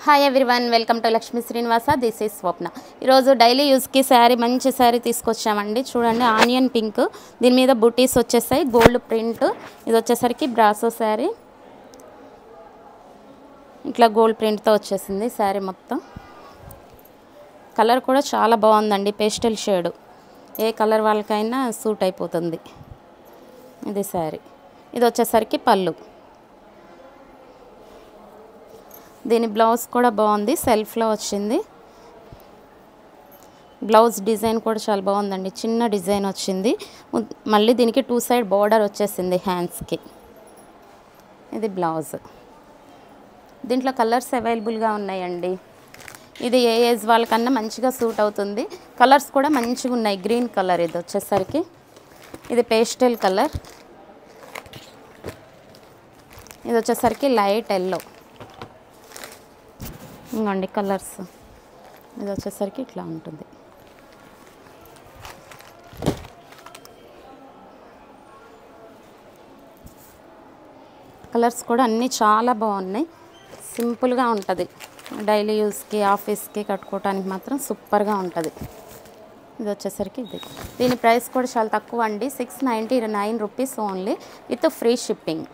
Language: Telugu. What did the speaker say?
Hi everyone, welcome to Lakshmi Srinivasa. This is Swapna. ఈరోజు డైలీ యూస్కి శారీ, మంచి శారీ తీసుకొచ్చామండి. చూడండి, ఆనియన్ పింక్, దీని మీద బుటీస్ వచ్చేసాయి, గోల్డ్ ప్రింట్. ఇది వచ్చేసరికి బ్రాసో శారీ, ఇట్లా గోల్డ్ ప్రింట్తో వచ్చేసింది శారీ మొత్తం. కలర్ కూడా చాలా బాగుందండి, పేస్టల్ షేడ్. ఏ కలర్ వాళ్ళకైనా సూట్ అయిపోతుంది. ఇది శారీ. ఇది వచ్చేసరికి పళ్ళు. దీని బ్లౌజ్ కూడా బాగుంది, సెల్ఫ్లో వచ్చింది. బ్లౌజ్ డిజైన్ కూడా చాలా బాగుందండి, చిన్న డిజైన్ వచ్చింది. మళ్ళీ దీనికి 2 సైడ్ బార్డర్ వచ్చేసింది హ్యాండ్స్కి. ఇది బ్లౌజ్. దీంట్లో కలర్స్ అవైలబుల్గా ఉన్నాయండి. ఇది ఏ ఏజ్ వాళ్ళకన్నా మంచిగా సూట్ అవుతుంది. కలర్స్ కూడా మంచిగా ఉన్నాయి. గ్రీన్ కలర్ ఇది వచ్చేసరికి, ఇది పేస్టల్ కలర్. ఇది వచ్చేసరికి లైట్ ఎల్లో. ఇంకోండి కలర్స్. ఇది వచ్చేసరికి ఇట్లా ఉంటుంది. కలర్స్ కూడా అన్నీ చాలా బాగున్నాయి. సింపుల్గా ఉంటుంది, డైలీ యూస్కి, ఆఫీస్కి కట్టుకోవడానికి మాత్రం సూపర్గా ఉంటుంది. ఇది వచ్చేసరికి ఇది. దీని ప్రైస్ కూడా చాలా తక్కువ అండి, 699 rupees only, with free shipping.